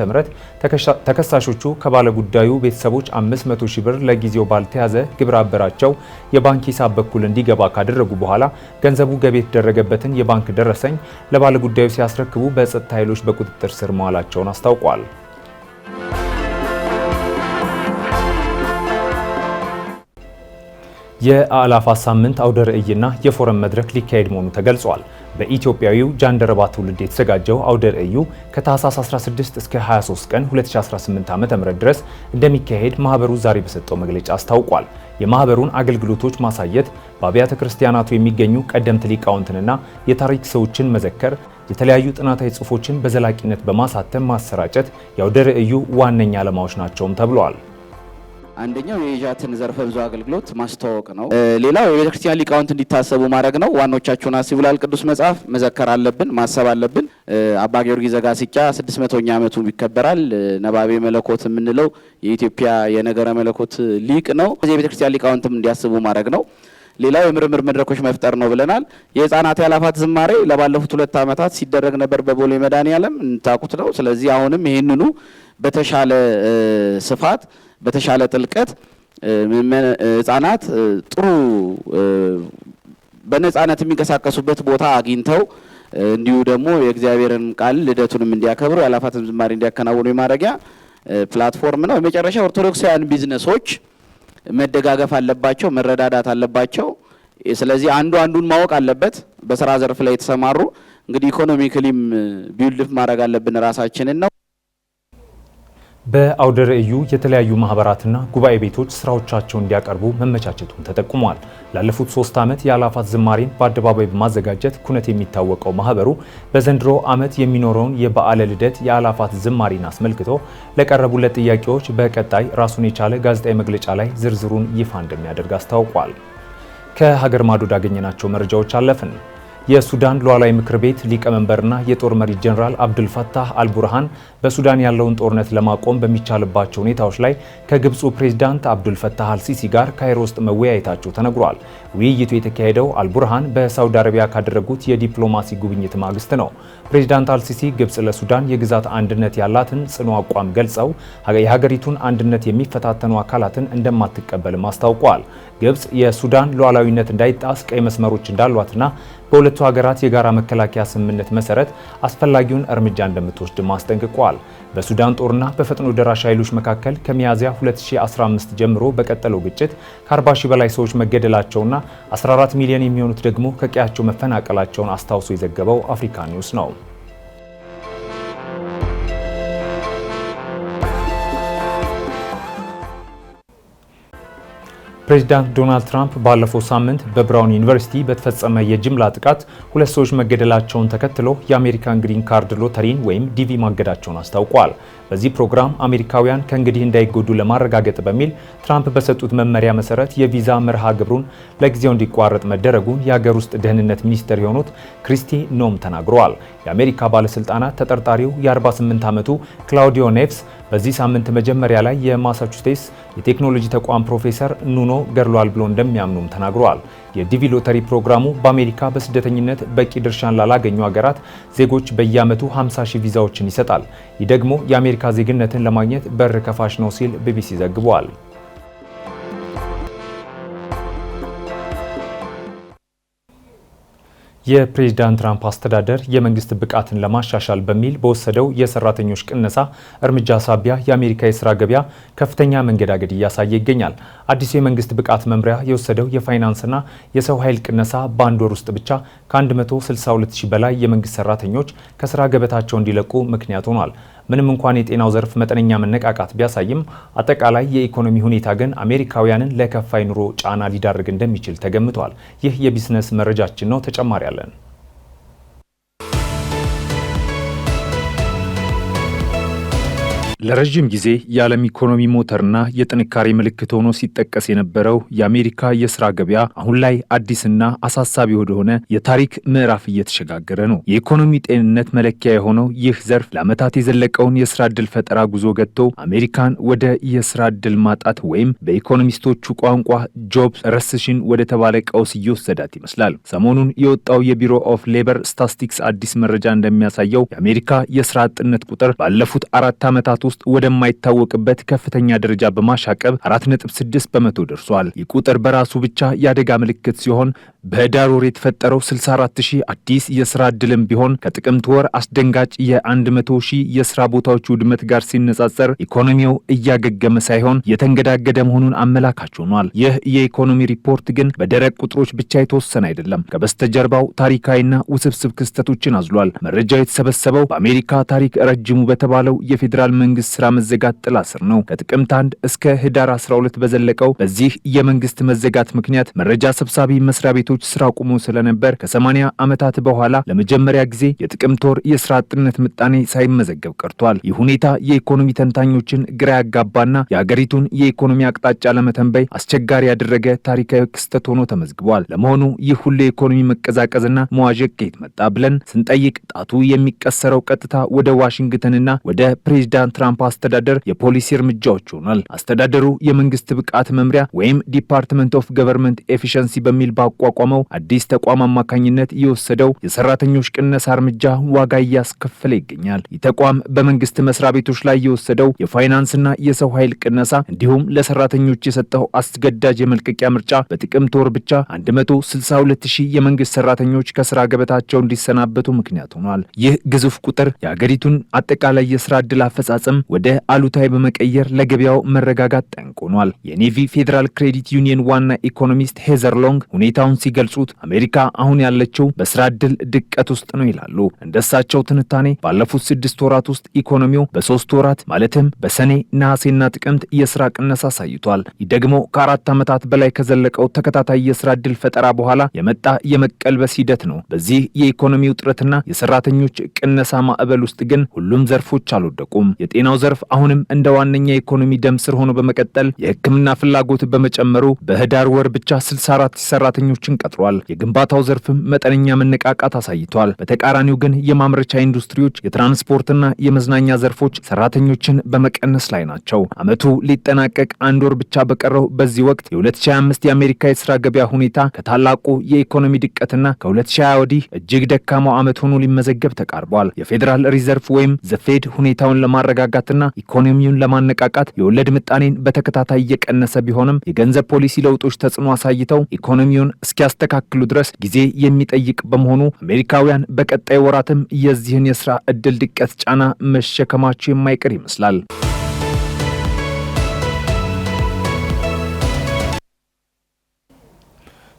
ተከሳሾቹ ከባለ ጉዳዩ ቤተሰቦች 500 ሺህ ብር ለጊዜው ባልተያዘ ግብረ አበራቸው የባንክ ሂሳብ በኩል እንዲገባ ካደረጉ በኋላ ገንዘቡ ገቢ የተደረገበትን የባንክ ደረሰኝ ለባለ ጉዳዩ ሲያስረክቡ በጸጥታ ኃይሎች በቁጥጥር ስር መዋላቸውን አስታውቋል። የአእላፋት ሳምንት አውደ ርዕይና የፎረም መድረክ ሊካሄድ መሆኑ ተገልጿል። በኢትዮጵያዊው ጃንደረባ ትውልድ የተዘጋጀው አውደ ርዕዩ ከታህሳስ 16 እስከ 23 ቀን 2018 ዓ.ም ድረስ እንደሚካሄድ ማህበሩ ዛሬ በሰጠው መግለጫ አስታውቋል። የማህበሩን አገልግሎቶች ማሳየት፣ በአብያተ ክርስቲያናቱ የሚገኙ ቀደምት ሊቃውንትንና የታሪክ ሰዎችን መዘከር፣ የተለያዩ ጥናታዊ ጽሑፎችን በዘላቂነት በማሳተም ማሰራጨት የአውደ ርዕዩ ዋነኛ ዓላማዎች ናቸውም ተብሏል። አንደኛው የኢጃትን ዘርፈ ብዙ አገልግሎት ማስተዋወቅ ነው። ሌላው የቤተክርስቲያን ሊቃውንት እንዲታሰቡ ማድረግ ነው። ዋኖቻቸውን አስቡ ይላል ቅዱስ መጽሐፍ። መዘከር አለብን፣ ማሰብ አለብን። አባ ጊዮርጊስ ዘጋስጫ 600ኛ ዓመቱ ይከበራል። ነባቤ መለኮት የምንለው የኢትዮጵያ የነገረ መለኮት ሊቅ ነው። የቤተክርስቲያን ሊቃውንትም እንዲያስቡ ማድረግ ነው። ሌላው የምርምር መድረኮች መፍጠር ነው ብለናል። የህፃናት የአእላፋት ዝማሬ ለባለፉት 2 ዓመታት ሲደረግ ነበር በቦሌ መድኃኔዓለም እንታቁት ነው። ስለዚህ አሁንም ይህንኑ በተሻለ ስፋት በተሻለ ጥልቀት ህፃናት ጥሩ በነፃነት የሚንቀሳቀሱበት ቦታ አግኝተው እንዲሁ ደግሞ የእግዚአብሔርን ቃል ልደቱንም እንዲያከብሩ የአእላፋትን ዝማሬ እንዲያከናውኑ የማድረጊያ ፕላትፎርም ነው። የመጨረሻ ኦርቶዶክሳውያን ቢዝነሶች መደጋገፍ አለባቸው፣ መረዳዳት አለባቸው። ስለዚህ አንዱ አንዱን ማወቅ አለበት። በስራ ዘርፍ ላይ የተሰማሩ እንግዲህ ኢኮኖሚክሊም ቢውልድ ማድረግ አለብን ራሳችንን ነው። በአውደ ርዕዩ የተለያዩ ማህበራትና ጉባኤ ቤቶች ስራዎቻቸውን እንዲያቀርቡ መመቻቸቱን ተጠቁሟል። ላለፉት 3 ዓመት የአእላፋት ዝማሬን በአደባባይ በማዘጋጀት ኩነት የሚታወቀው ማህበሩ በዘንድሮ ዓመት የሚኖረውን የበዓለ ልደት የአእላፋት ዝማሬን አስመልክቶ ለቀረቡለት ጥያቄዎች በቀጣይ ራሱን የቻለ ጋዜጣዊ መግለጫ ላይ ዝርዝሩን ይፋ እንደሚያደርግ አስታውቋል። ከሀገር ማዶ ያገኘናቸው መረጃዎች አለፍን። የሱዳን ሉዓላዊ ምክር ቤት ሊቀመንበርና የጦር መሪ ጀነራል አብዱልፈታህ አልቡርሃን በሱዳን ያለውን ጦርነት ለማቆም በሚቻልባቸው ሁኔታዎች ላይ ከግብፁ ፕሬዝዳንት አብዱልፈታህ አልሲሲ ጋር ካይሮ ውስጥ መወያየታቸው ተነግሯል። ውይይቱ የተካሄደው አልቡርሃን በሳውዲ አረቢያ ካደረጉት የዲፕሎማሲ ጉብኝት ማግስት ነው። ፕሬዝዳንት አልሲሲ ግብፅ ለሱዳን የግዛት አንድነት ያላትን ጽኑ አቋም ገልጸው የሀገሪቱን አንድነት የሚፈታተኑ አካላትን እንደማትቀበልም አስታውቀዋል። ግብፅ የሱዳን ሉዓላዊነት እንዳይጣስ ቀይ መስመሮች እንዳሏትና በሁለቱ ሀገራት የጋራ መከላከያ ስምምነት መሰረት አስፈላጊውን እርምጃ እንደምትወስድ አስጠንቅቀዋል። በሱዳን ጦርና በፈጥኖ ደራሽ ኃይሎች መካከል ከሚያዝያ 2015 ጀምሮ በቀጠለው ግጭት ከ40 ሺህ በላይ ሰዎች መገደላቸውና 14 ሚሊዮን የሚሆኑት ደግሞ ከቀያቸው መፈናቀላቸውን አስታውሶ የዘገበው አፍሪካ ኒውስ ነው። ፕሬዚዳንት ዶናልድ ትራምፕ ባለፈው ሳምንት በብራውን ዩኒቨርሲቲ በተፈጸመ የጅምላ ጥቃት 2 ሰዎች መገደላቸውን ተከትሎ የአሜሪካን ግሪን ካርድ ሎተሪን ወይም ዲቪ ማገዳቸውን አስታውቋል። በዚህ ፕሮግራም አሜሪካውያን ከእንግዲህ እንዳይጎዱ ለማረጋገጥ በሚል ትራምፕ በሰጡት መመሪያ መሰረት የቪዛ መርሃ ግብሩን ለጊዜው እንዲቋረጥ መደረጉን የሀገር ውስጥ ደህንነት ሚኒስትር የሆኑት ክሪስቲ ኖም ተናግረዋል። የአሜሪካ ባለስልጣናት ተጠርጣሪው የ48 ዓመቱ ክላውዲዮ ኔቭስ በዚህ ሳምንት መጀመሪያ ላይ የማሳቹሴትስ የቴክኖሎጂ ተቋም ፕሮፌሰር ኑኖ ገድሏል ብሎ እንደሚያምኑም ተናግረዋል። የዲቪ ሎተሪ ፕሮግራሙ በአሜሪካ በስደተኝነት በቂ ድርሻን ላላገኙ ሀገራት ዜጎች በየዓመቱ 50,000 ቪዛዎችን ይሰጣል። ይህ ደግሞ የአሜሪካ ዜግነትን ለማግኘት በር ከፋሽ ነው ሲል ቢቢሲ ዘግቧል። የፕሬዝዳንት ትራምፕ አስተዳደር የመንግስት ብቃትን ለማሻሻል በሚል በወሰደው የሰራተኞች ቅነሳ እርምጃ ሳቢያ የአሜሪካ የስራ ገበያ ከፍተኛ መንገዳገድ እያሳየ ይገኛል። አዲሱ የመንግስት ብቃት መምሪያ የወሰደው የፋይናንስና የሰው ኃይል ቅነሳ በአንድ ወር ውስጥ ብቻ ከ162,000 በላይ የመንግስት ሰራተኞች ከስራ ገበታቸው እንዲለቁ ምክንያት ሆኗል። ምንም እንኳን የጤናው ዘርፍ መጠነኛ መነቃቃት ቢያሳይም አጠቃላይ የኢኮኖሚ ሁኔታ ግን አሜሪካውያንን ለከፋ ኑሮ ጫና ሊዳርግ እንደሚችል ተገምቷል። ይህ የቢዝነስ መረጃችን ነው። ተጨማሪ አለን። ለረጅም ጊዜ የዓለም ኢኮኖሚ ሞተርና የጥንካሬ ምልክት ሆኖ ሲጠቀስ የነበረው የአሜሪካ የስራ ገበያ አሁን ላይ አዲስና አሳሳቢ ወደሆነ የታሪክ ምዕራፍ እየተሸጋገረ ነው። የኢኮኖሚ ጤንነት መለኪያ የሆነው ይህ ዘርፍ ለዓመታት የዘለቀውን የስራ ዕድል ፈጠራ ጉዞ ገጥቶ አሜሪካን ወደ የስራ ዕድል ማጣት ወይም በኢኮኖሚስቶቹ ቋንቋ ጆብ ረስሽን ወደ ተባለ ቀውስ እየወሰዳት ይመስላል። ሰሞኑን የወጣው የቢሮ ኦፍ ሌበር ስታቲስቲክስ አዲስ መረጃ እንደሚያሳየው የአሜሪካ የስራ አጥነት ቁጥር ባለፉት 4 ዓመታት ውስጥ ወደማይታወቅበት ከፍተኛ ደረጃ በማሻቀብ 4.6 በመቶ ደርሷል። ይህ ቁጥር በራሱ ብቻ የአደጋ ምልክት ሲሆን በህዳር ወር የተፈጠረው 64,000 አዲስ የስራ ዕድልም ቢሆን ከጥቅምት ወር አስደንጋጭ የ100,000 የስራ ቦታዎች ውድመት ጋር ሲነጻጸር ኢኮኖሚው እያገገመ ሳይሆን የተንገዳገደ መሆኑን አመላካች ሆኗል። ይህ የኢኮኖሚ ሪፖርት ግን በደረቅ ቁጥሮች ብቻ የተወሰነ አይደለም። ከበስተጀርባው ታሪካዊና ውስብስብ ክስተቶችን አዝሏል። መረጃው የተሰበሰበው በአሜሪካ ታሪክ ረጅሙ በተባለው የፌዴራል መንግስት ስራ መዘጋት ጥላ ስር ነው። ከጥቅምት 1 እስከ ህዳር 12 በዘለቀው በዚህ የመንግስት መዘጋት ምክንያት መረጃ ሰብሳቢ መስሪያ ቤቶች ስራ ቆሞ ስለነበር ከ80 ዓመታት በኋላ ለመጀመሪያ ጊዜ የጥቅምት ወር የስራ አጥነት ምጣኔ ሳይመዘገብ ቀርቷል። ይህ ሁኔታ የኢኮኖሚ ተንታኞችን ግራ ያጋባና የሀገሪቱን የኢኮኖሚ አቅጣጫ ለመተንበይ አስቸጋሪ ያደረገ ታሪካዊ ክስተት ሆኖ ተመዝግቧል። ለመሆኑ ይህ ሁሉ የኢኮኖሚ መቀዛቀዝና መዋዠቅ ከየት መጣ ብለን ስንጠይቅ ጣቱ የሚቀሰረው ቀጥታ ወደ ዋሽንግተንና ወደ ፕሬዝዳንት ትራምፕ አስተዳደር የፖሊሲ እርምጃዎች ሆኗል። አስተዳደሩ የመንግስት ብቃት መምሪያ ወይም ዲፓርትመንት ኦፍ ገቨርንመንት ኤፊሸንሲ በሚል ባቋቋመው አዲስ ተቋም አማካኝነት የወሰደው የሰራተኞች ቅነሳ እርምጃ ዋጋ እያስከፈለ ይገኛል። ይህ ተቋም በመንግስት መስሪያ ቤቶች ላይ የወሰደው የፋይናንስና የሰው ኃይል ቅነሳ እንዲሁም ለሰራተኞች የሰጠው አስገዳጅ የመልቀቂያ ምርጫ በጥቅምት ወር ብቻ 162,000 የመንግስት ሰራተኞች ከስራ ገበታቸው እንዲሰናበቱ ምክንያት ሆኗል። ይህ ግዙፍ ቁጥር የሀገሪቱን አጠቃላይ የስራ ዕድል አፈጻጸም ወደ አሉታዊ በመቀየር ለገበያው መረጋጋት ጠንቅ ሆኗል። የኔቪ ፌዴራል ክሬዲት ዩኒየን ዋና ኢኮኖሚስት ሄዘር ሎንግ ሁኔታውን ሲገልጹት አሜሪካ አሁን ያለችው በስራ ዕድል ድቀት ውስጥ ነው ይላሉ። እንደሳቸው ትንታኔ ባለፉት 6 ወራት ውስጥ ኢኮኖሚው በ3 ወራት ማለትም በሰኔ፣ ነሐሴና ጥቅምት የስራ ቅነሳ አሳይቷል። ይህ ደግሞ ከ4 ዓመታት በላይ ከዘለቀው ተከታታይ የስራ ዕድል ፈጠራ በኋላ የመጣ የመቀልበስ ሂደት ነው። በዚህ የኢኮኖሚ ውጥረትና የሰራተኞች ቅነሳ ማዕበል ውስጥ ግን ሁሉም ዘርፎች አልወደቁም። የጤናው ዘርፍ አሁንም እንደ ዋነኛ የኢኮኖሚ ደም ስር ሆኖ በመቀጠል የሕክምና ፍላጎት በመጨመሩ በህዳር ወር ብቻ 64 ሰራተኞችን ቀጥሯል። የግንባታው ዘርፍም መጠነኛ መነቃቃት አሳይቷል። በተቃራኒው ግን የማምረቻ ኢንዱስትሪዎች፣ የትራንስፖርትና የመዝናኛ ዘርፎች ሰራተኞችን በመቀነስ ላይ ናቸው። ዓመቱ ሊጠናቀቅ 1 ወር ብቻ በቀረው በዚህ ወቅት የ2025 የአሜሪካ የስራ ገበያ ሁኔታ ከታላቁ የኢኮኖሚ ድቀትና ከ2020 ወዲህ እጅግ ደካማው ዓመት ሆኖ ሊመዘገብ ተቃርቧል። የፌዴራል ሪዘርቭ ወይም ዘፌድ ሁኔታውን ለማረጋጋትና ኢኮኖሚውን ለማነቃቃት የወለድ ምጣኔን በተከታታይ እየቀነሰ ቢሆንም የገንዘብ ፖሊሲ ለውጦች ተጽዕኖ አሳይተው ኢኮኖሚውን እስኪያስተካክሉ ድረስ ጊዜ የሚጠይቅ በመሆኑ አሜሪካውያን በቀጣይ ወራትም የዚህን የስራ ዕድል ድቀት ጫና መሸከማቸው የማይቀር ይመስላል።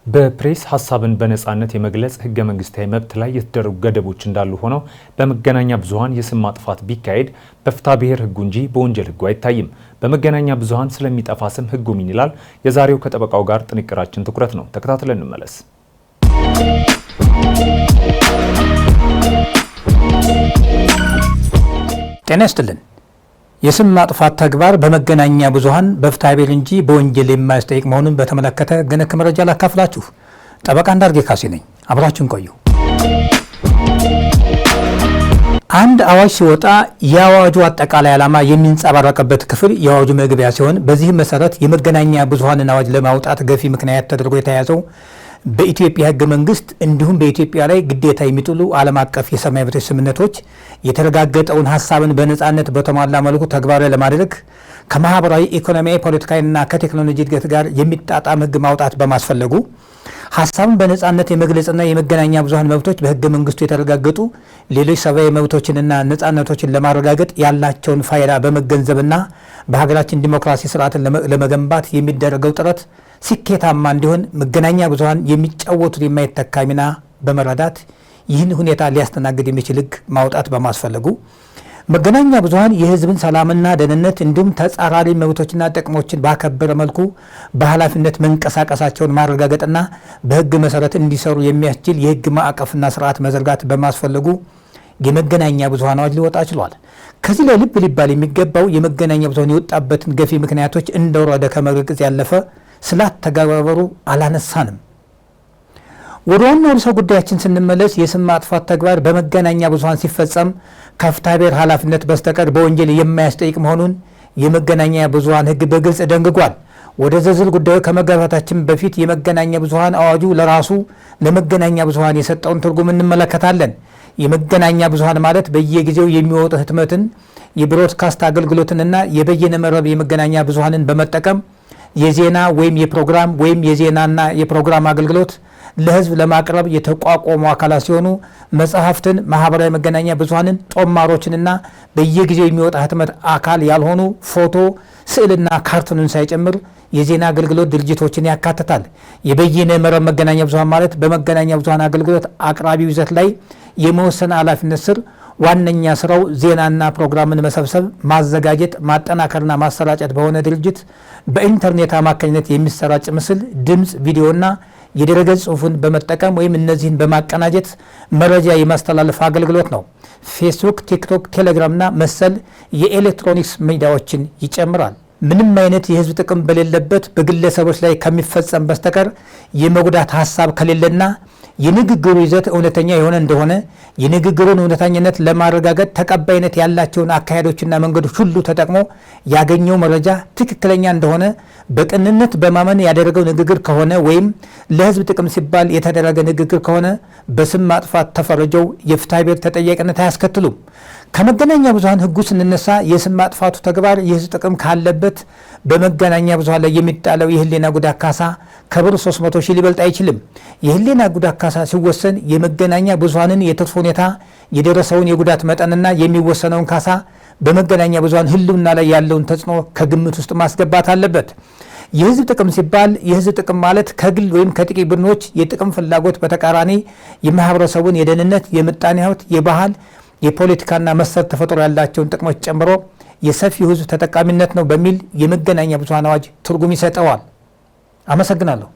በፕሬስ ሀሳብን በነጻነት የመግለጽ ህገ መንግስታዊ መብት ላይ የተደረጉ ገደቦች እንዳሉ ሆነው በመገናኛ ብዙሃን የስም ማጥፋት ቢካሄድ በፍትሐ ብሔር ህጉ እንጂ በወንጀል ህጉ አይታይም። በመገናኛ ብዙሃን ስለሚጠፋ ስም ህጉ ምን ይላል? የዛሬው ከጠበቃው ጋር ጥንቅራችን ትኩረት ነው። ተከታትለን እንመለስ። ጤና ይስጥልን። የስም ማጥፋት ተግባር በመገናኛ ብዙሃን በፍትሐ ብሔር እንጂ በወንጀል የማያስጠይቅ መሆኑን በተመለከተ ገነክ መረጃ ላካፍላችሁ። ጠበቃ እንዳርጌ ካሴ ነኝ። አብራችሁን ቆዩ። አንድ አዋጅ ሲወጣ የአዋጁ አጠቃላይ ዓላማ የሚንጸባረቅበት ክፍል የአዋጁ መግቢያ ሲሆን በዚህም መሰረት የመገናኛ ብዙሃንን አዋጅ ለማውጣት ገፊ ምክንያት ተደርጎ የተያዘው በኢትዮጵያ ህገ መንግስት እንዲሁም በኢትዮጵያ ላይ ግዴታ የሚጥሉ ዓለም አቀፍ የሰብአዊ መብቶች ስምምነቶች የተረጋገጠውን ሀሳብን በነጻነት በተሟላ መልኩ ተግባራዊ ለማድረግ ከማህበራዊ፣ ኢኮኖሚያዊ፣ ፖለቲካዊና ከቴክኖሎጂ እድገት ጋር የሚጣጣም ህግ ማውጣት በማስፈለጉ ሀሳብን በነጻነት የመግለጽና የመገናኛ ብዙሃን መብቶች በህገ መንግስቱ የተረጋገጡ ሌሎች ሰብአዊ መብቶችንና ነጻነቶችን ለማረጋገጥ ያላቸውን ፋይዳ በመገንዘብና በሀገራችን ዲሞክራሲ ስርዓትን ለመገንባት የሚደረገው ጥረት ስኬታማ እንዲሆን መገናኛ ብዙሃን የሚጫወቱት የማይተካ ሚና በመረዳት ይህን ሁኔታ ሊያስተናግድ የሚችል ህግ ማውጣት በማስፈለጉ መገናኛ ብዙሃን የህዝብን ሰላምና ደህንነት እንዲሁም ተጻራሪ መብቶችና ጥቅሞችን ባከበረ መልኩ በኃላፊነት መንቀሳቀሳቸውን ማረጋገጥና በህግ መሰረት እንዲሰሩ የሚያስችል የህግ ማዕቀፍና ስርዓት መዘርጋት በማስፈለጉ የመገናኛ ብዙሃን አዋጅ ሊወጣ ችሏል። ከዚህ ላይ ልብ ሊባል የሚገባው የመገናኛ ብዙሃን የወጣበትን ገፊ ምክንያቶች እንደወረደ ከመግለጽ ያለፈ ስላተገባበሩ አላነሳንም። ወደ ዋናው ርዕሰ ጉዳያችን ስንመለስ የስም ማጥፋት ተግባር በመገናኛ ብዙሃን ሲፈጸም ከፍትሐ ብሔር ኃላፊነት በስተቀር በወንጀል የማያስጠይቅ መሆኑን የመገናኛ ብዙሃን ህግ በግልጽ ደንግጓል። ወደ ዝርዝር ጉዳዩ ከመግባታችን በፊት የመገናኛ ብዙሃን አዋጁ ለራሱ ለመገናኛ ብዙሃን የሰጠውን ትርጉም እንመለከታለን። የመገናኛ ብዙሃን ማለት በየጊዜው የሚወጡ ህትመትን፣ የብሮድካስት አገልግሎትንና የበይነ መረብ የመገናኛ ብዙሃንን በመጠቀም የዜና ወይም የፕሮግራም ወይም የዜናና የፕሮግራም አገልግሎት ለህዝብ ለማቅረብ የተቋቋሙ አካላት ሲሆኑ መጽሐፍትን፣ ማህበራዊ መገናኛ ብዙሃንን፣ ጦማሮችንና በየጊዜው የሚወጣ ህትመት አካል ያልሆኑ ፎቶ፣ ስዕልና ካርቱንን ሳይጨምር የዜና አገልግሎት ድርጅቶችን ያካትታል። የበይነ መረብ መገናኛ ብዙሃን ማለት በመገናኛ ብዙሃን አገልግሎት አቅራቢው ይዘት ላይ የመወሰን ኃላፊነት ስር ዋነኛ ስራው ዜናና ፕሮግራምን መሰብሰብ፣ ማዘጋጀት፣ ማጠናከርና ማሰራጨት በሆነ ድርጅት በኢንተርኔት አማካኝነት የሚሰራጭ ምስል፣ ድምፅ፣ ቪዲዮና የድረገጽ ጽሁፍን በመጠቀም ወይም እነዚህን በማቀናጀት መረጃ የማስተላለፍ አገልግሎት ነው። ፌስቡክ፣ ቲክቶክ፣ ቴሌግራምና መሰል የኤሌክትሮኒክስ ሚዲያዎችን ይጨምራል። ምንም አይነት የህዝብ ጥቅም በሌለበት በግለሰቦች ላይ ከሚፈጸም በስተቀር የመጉዳት ሀሳብ ከሌለና የንግግሩ ይዘት እውነተኛ የሆነ እንደሆነ የንግግሩን እውነተኛነት ለማረጋገጥ ተቀባይነት ያላቸውን አካሄዶችና መንገዶች ሁሉ ተጠቅሞ ያገኘው መረጃ ትክክለኛ እንደሆነ በቅንነት በማመን ያደረገው ንግግር ከሆነ ወይም ለህዝብ ጥቅም ሲባል የተደረገ ንግግር ከሆነ በስም ማጥፋት ተፈርጀው የፍትሐ ብሔር ተጠያቂነት አያስከትሉም። ከመገናኛ ብዙሃን ህጉ ስንነሳ የስም ማጥፋቱ ተግባር የህዝብ ጥቅም ካለበት በመገናኛ ብዙሃን ላይ የሚጣለው የህሊና ጉዳት ካሳ ከብር 300 ሺህ ሊበልጥ አይችልም። የህሊና ጉዳት ካሳ ሲወሰን የመገናኛ ብዙሃንን የትርፍ ሁኔታ፣ የደረሰውን የጉዳት መጠንና የሚወሰነውን ካሳ በመገናኛ ብዙሃን ህልውና ላይ ያለውን ተጽዕኖ ከግምት ውስጥ ማስገባት አለበት። የህዝብ ጥቅም ሲባል የህዝብ ጥቅም ማለት ከግል ወይም ከጥቂት ቡድኖች የጥቅም ፍላጎት በተቃራኒ የማህበረሰቡን የደህንነት፣ የምጣኔ ሀብት፣ የባህል፣ የፖለቲካና መሰል ተፈጥሮ ያላቸውን ጥቅሞች ጨምሮ የሰፊው ህዝብ ተጠቃሚነት ነው በሚል የመገናኛ ብዙሃን አዋጅ ትርጉም ይሰጠዋል። አመሰግናለሁ።